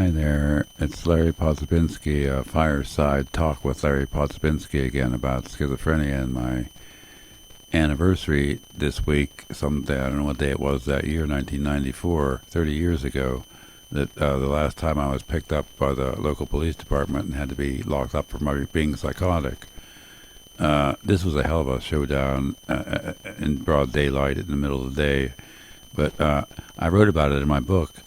Hi there, it's Larry Podzabinski, a fireside talk with Larry Podzabinski again about schizophrenia and my anniversary this week, someday, I don't know what day it was that year, 1994, 30 years ago, that the last time I was picked up by the local police department and had to be locked up for my being psychotic. This was a hell of a showdown in broad daylight in the middle of the day, but I wrote about it in my book,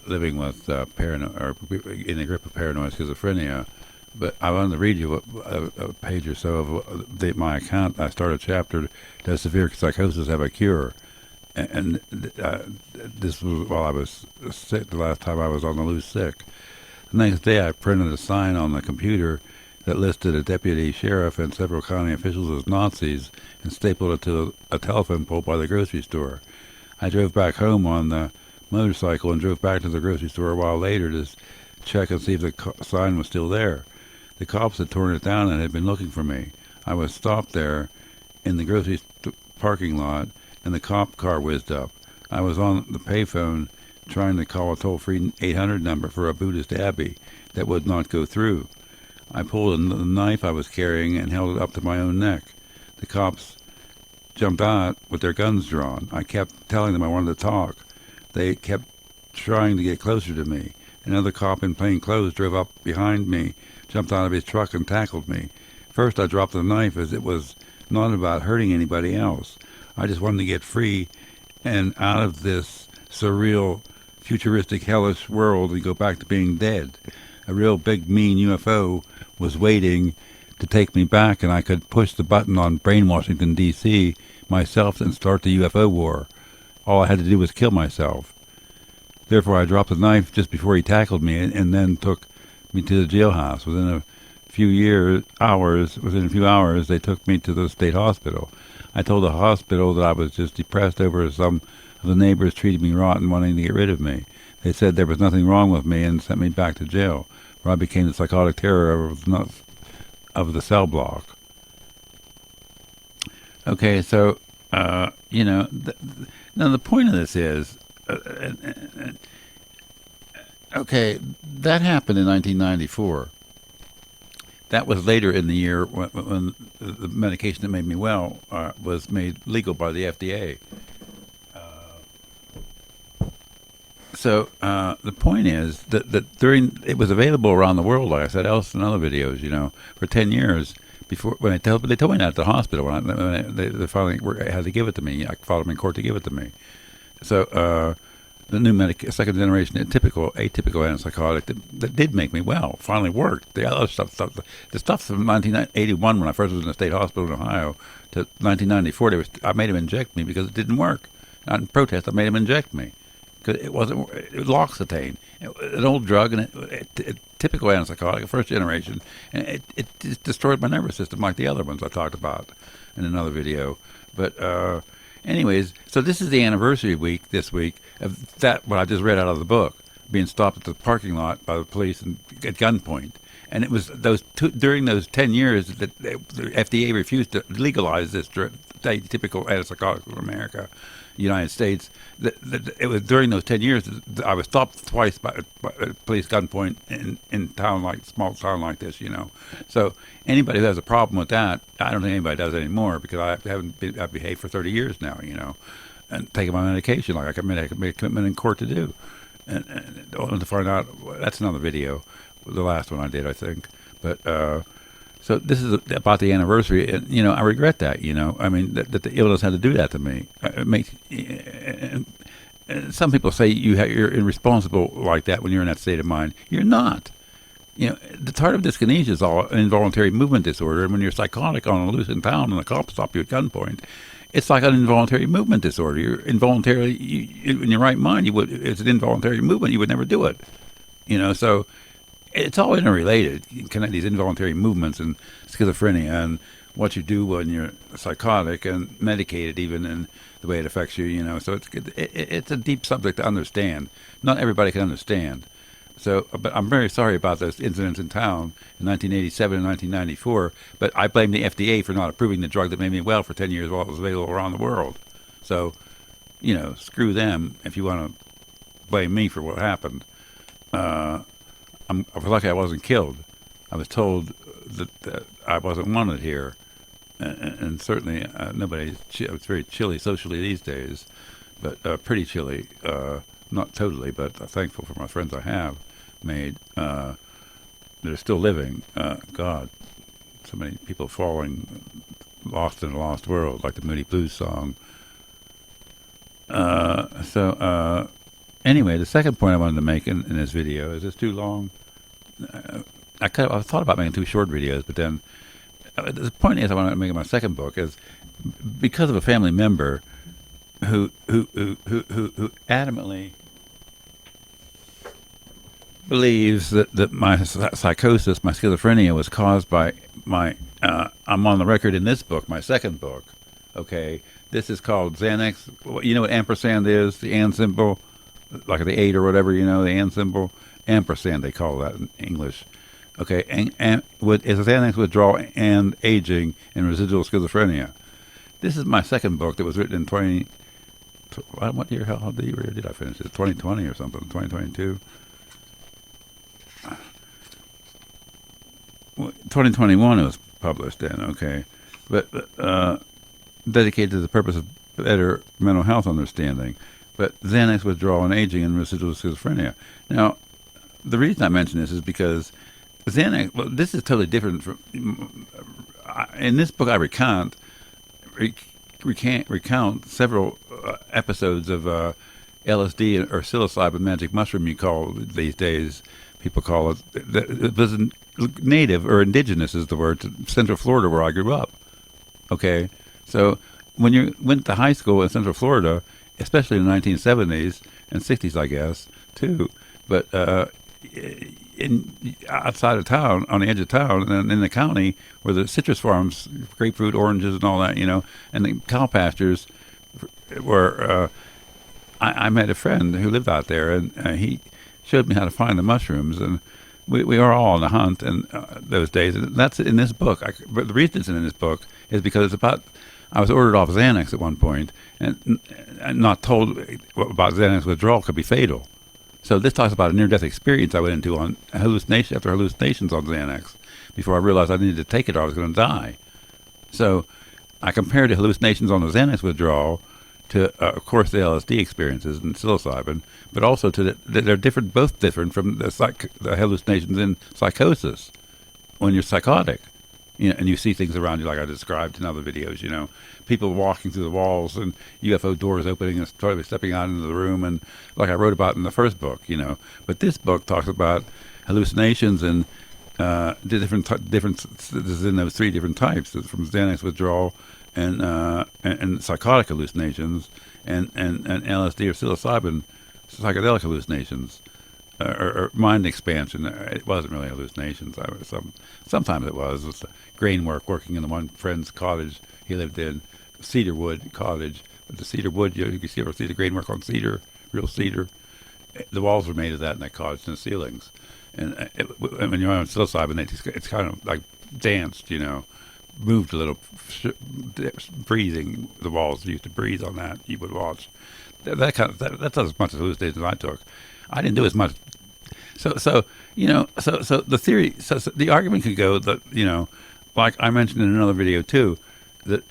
Living with in the Grip of Paranoid Schizophrenia. But I wanted to read you a page or so of my account. I started a chapter, Does Severe Psychosis Have a Cure? And this was while I was sick, the last time I was on the loose sick. The next day I printed a sign on the computer that listed a deputy sheriff and several county officials as Nazis and stapled it to a telephone pole by the grocery store. I drove back home on the motorcycle and drove back to the grocery store a while later to check and see if the sign was still there. The cops had torn it down and had been looking for me. I was stopped there in the grocery parking lot, and the cop car whizzed up. I was on the payphone trying to call a toll-free 800 number for a Buddhist abbey that would not go through. I pulled the knife I was carrying and held it up to my own neck. The cops jumped out with their guns drawn. I kept telling them I wanted to talk. They kept trying to get closer to me. Another cop in plain clothes drove up behind me, jumped out of his truck and tackled me. First I dropped the knife as it was not about hurting anybody else. I just wanted to get free and out of this surreal, futuristic, hellish world and go back to being dead. A real big, mean UFO was waiting to take me back, and I could push the button on Brainwashington, D.C. myself and start the UFO war. All I had to do was kill myself. Therefore, I dropped the knife just before he tackled me and then took me to the jailhouse. Within a few hours, they took me to the state hospital. I told the hospital that I was just depressed over some of the neighbors treating me rotten, wanting to get rid of me. They said there was nothing wrong with me and sent me back to jail, where I became the psychotic terror of the cell block. Okay, so, now the point of this is, okay, that happened in 1994. That was later in the year when the medication that made me well was made legal by the FDA. So the point is that it was available around the world, like I said else in other videos, for 10 years before they told me that at the hospital when they finally had to give it to me. I filed them in court to give it to me. So the new second generation atypical antipsychotic that did make me well finally worked. The other the stuff from 1981 when I first was in the state hospital in Ohio to 1994, I made him inject me because it didn't work. Not in protest, I made him inject me. It was L'Occitane, an old drug, and it typical antipsychotic, first generation, and it just destroyed my nervous system like the other ones I talked about in another video. But anyways, so this is the anniversary week this week of that what I just read out of the book, being stopped at the parking lot by the police and at gunpoint. And it was during those 10 years that the FDA refused to legalize this typical antipsychotic in America, United States. It was during those 10 years that I was stopped twice by police gunpoint in small town like this, So anybody who has a problem with that, I don't think anybody does anymore because I've behaved for 30 years now, and taking my medication like I made a commitment in court to do. And to find out, that's another video, the last one I did, I think. But so this is about the anniversary, and I regret that. I mean that the illness had to do that to me. It makes, and some people say you're irresponsible like that when you're in that state of mind. You're not. The tardive dyskinesia is all an involuntary movement disorder, and when you're psychotic on a loose in town and the cops stop you at gunpoint, it's like an involuntary movement disorder. You're involuntarily, in your right mind, it's an involuntary movement. You would never do it. So it's all interrelated. You connect these involuntary movements and schizophrenia and what you do when you're psychotic and medicated even and the way it affects you, So it's a deep subject to understand. Not everybody can understand. So, but I'm very sorry about those incidents in town in 1987 and 1994, but I blame the FDA for not approving the drug that made me well for 10 years while it was available around the world. So, screw them if you want to blame me for what happened. I was lucky I wasn't killed. I was told that I wasn't wanted here, and certainly nobody. It's very chilly socially these days, but pretty chilly. Not totally, but thankful for my friends I have made. They're still living. God, so many people falling lost in a lost world, like the Moody Blues song. Anyway, the second point I wanted to make in this video is it's too long. I thought about making 2 short videos, but then the point is I want to make in my second book is because of a family member who adamantly believes that my psychosis, my schizophrenia, was caused by my. I'm on the record in this book, my second book. Okay, this is called Xanax. You know what ampersand is? The and symbol, like the 8 or whatever. You know the and symbol, ampersand. They call that in English. Okay, and it's Xanax Withdrawal and Aging in Residual Schizophrenia. This is my second book that was written in 20. What year? How year did I finish it? 2020 or something? 2022. 2021 it was published then, okay. But dedicated to the purpose of better mental health understanding. But Xanax Withdrawal and Aging and Residual Schizophrenia. Now, the reason I mention this is because Xanax, well, this is totally different from, in this book I recount several episodes of LSD or psilocybin magic mushroom you call these days, people call it. It was native or indigenous is the word to Central Florida where I grew up. Okay, so when you went to high school in Central Florida, especially in the 1970s and 60s, I guess too, but outside of town, on the edge of town, and in the county where the citrus farms, grapefruit, oranges, and all that, you know, and the cow pastures were. I met a friend who lived out there, and he showed me how to find the mushrooms, and we were all on the hunt in those days. And that's in this book. But the reason it's in this book is because it's about. I was ordered off Xanax at one point, and not told about Xanax withdrawal could be fatal. So this talks about a near-death experience I went into on hallucination after hallucinations on Xanax before I realized I needed to take it or I was going to die. So I compared the hallucinations on the Xanax withdrawal to, of course, the LSD experiences and psilocybin, but also to they're different, both different from the hallucinations in psychosis when you're psychotic. You know, and you see things around you like I described in other videos, you know, people walking through the walls and UFO doors opening and stepping out into the room, and like I wrote about in the first book, you know. But this book talks about hallucinations and the differences in those 3 different types, from Xanax withdrawal and psychotic hallucinations and LSD or psilocybin psychedelic hallucinations. Or mind expansion. It wasn't really hallucinations. Sometimes it was. It was grain working in the one friend's cottage he lived in, Cedarwood Cottage. But the cedar wood, you can see the grain work on cedar, real cedar. The walls were made of that in that cottage, and the ceilings. And when you're on psilocybin, it's kind of like danced, you know, moved a little, breathing. The walls used to breathe on that. You would watch. That's as much as hallucinations I took. I didn't do as much. So you know, so the theory, so the argument could go that, you know, like I mentioned in another video too, that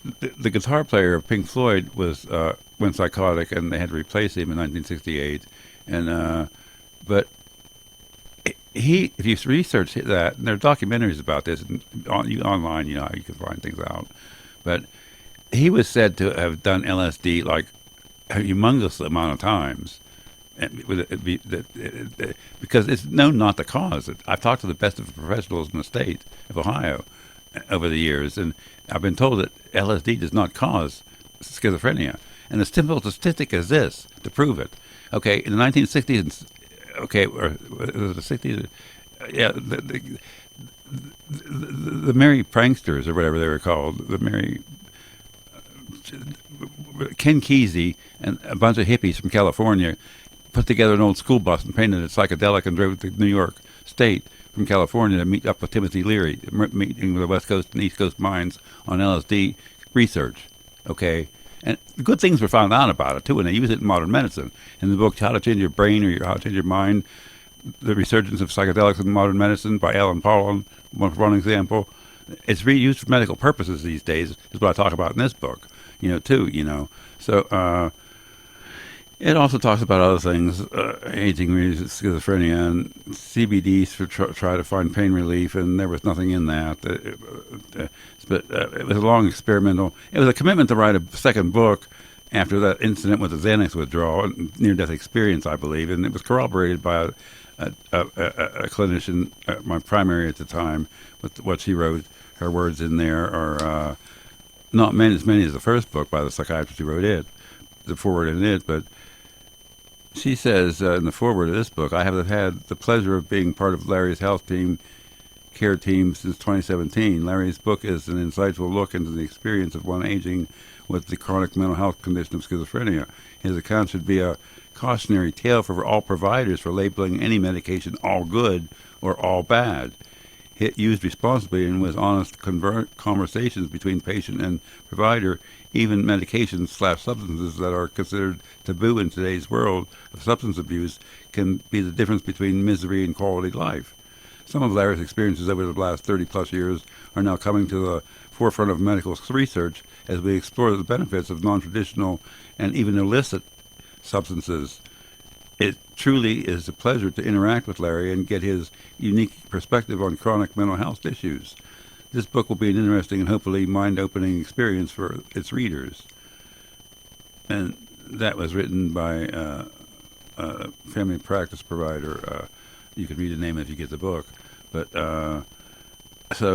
the guitar player of Pink Floyd was went psychotic, and they had to replace him in 1968. And but he, if you research that, and there are documentaries about this and online, you know how you can find things out. But he was said to have done LSD like a humongous amount of times. Because it's known not to cause it. I've talked to the best of the professionals in the state of Ohio over the years, and I've been told that LSD does not cause schizophrenia. And the simple statistic is this, to prove it. Okay, in the 1960s, okay, or the 60s, yeah, the merry pranksters, or whatever they were called, the merry Ken Kesey and a bunch of hippies from California put together an old school bus and painted it psychedelic and drove to New York State from California to meet up with Timothy Leary, meeting with the West Coast and East Coast minds on LSD research. Okay, And good things were found out about it, too, and they use it in modern medicine. In the book, How to Change Your Brain or How to Change Your Mind, The Resurgence of Psychedelics in Modern Medicine by Alan Pollan, one example. It's reused for medical purposes these days, is what I talk about in this book, too. So it also talks about other things, aging, schizophrenia, and CBDs to try to find pain relief, and there was nothing in that. But it was a long experimental. It was a commitment to write a second book after that incident with the Xanax withdrawal, near-death experience, I believe, and it was corroborated by a clinician, my primary at the time, with what she wrote. Her words in there are not as many as the first book by the psychiatrist who wrote it, the foreword in it, but she says in the foreword of this book, I have had the pleasure of being part of Larry's health care team since 2017. Larry's book is an insightful look into the experience of one aging with the chronic mental health condition of schizophrenia. His account should be a cautionary tale for all providers for labeling any medication all good or all bad. Used responsibly and with honest conversations between patient and provider, even medications/substances that are considered taboo in today's world of substance abuse can be the difference between misery and quality life. Some of Larry's experiences over the last 30-plus years are now coming to the forefront of medical research as we explore the benefits of non-traditional and even illicit substances. It truly is a pleasure to interact with Larry and get his unique perspective on chronic mental health issues. This book will be an interesting and hopefully mind-opening experience for its readers. And that was written by a family practice provider. You can read the name if you get the book. But so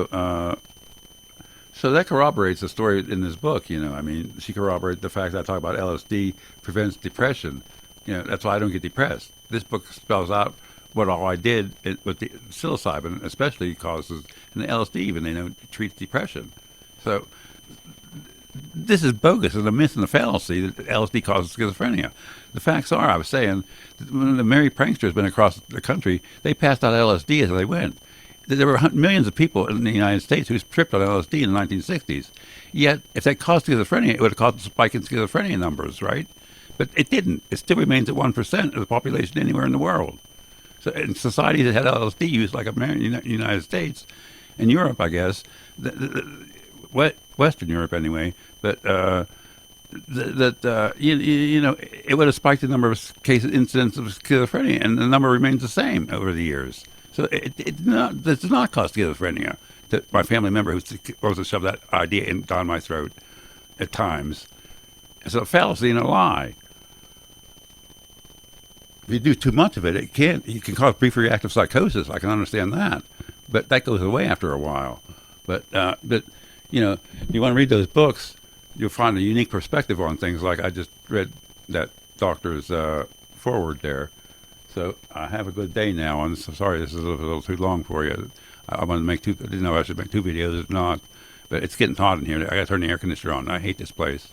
that corroborates the story in this book. She corroborates the fact that I talk about LSD prevents depression. That's why I don't get depressed. This book spells out what all I did with the psilocybin, especially causes, and the LSD even, treats depression. So this is bogus and a myth and a fallacy that LSD causes schizophrenia. The facts are, I was saying, when the merry pranksters went across the country, they passed out LSD as they went. There were millions of people in the United States who tripped on LSD in the 1960s. Yet, if they caused schizophrenia, it would have caused a spike in schizophrenia numbers, right? But it didn't. It still remains at 1% of the population anywhere in the world. So in societies that had LSD use, like America, United States, and Europe, I guess, Western Europe anyway, but it would have spiked the number of incidents of schizophrenia, and the number remains the same over the years. So it does not cause schizophrenia. That my family member who wants to shove that idea down my throat at times. It's a fallacy and a lie. If you do too much of it, it can cause brief reactive psychosis. I can understand that, but that goes away after a while. But you want to read those books, you'll find a unique perspective on things. Like I just read that doctor's foreword there. So have a good day now. I'm so sorry this is a little too long for you. I wanted to make I didn't know I should make 2 videos. It's not, but it's getting hot in here. I got to turn the air conditioner on. I hate this place.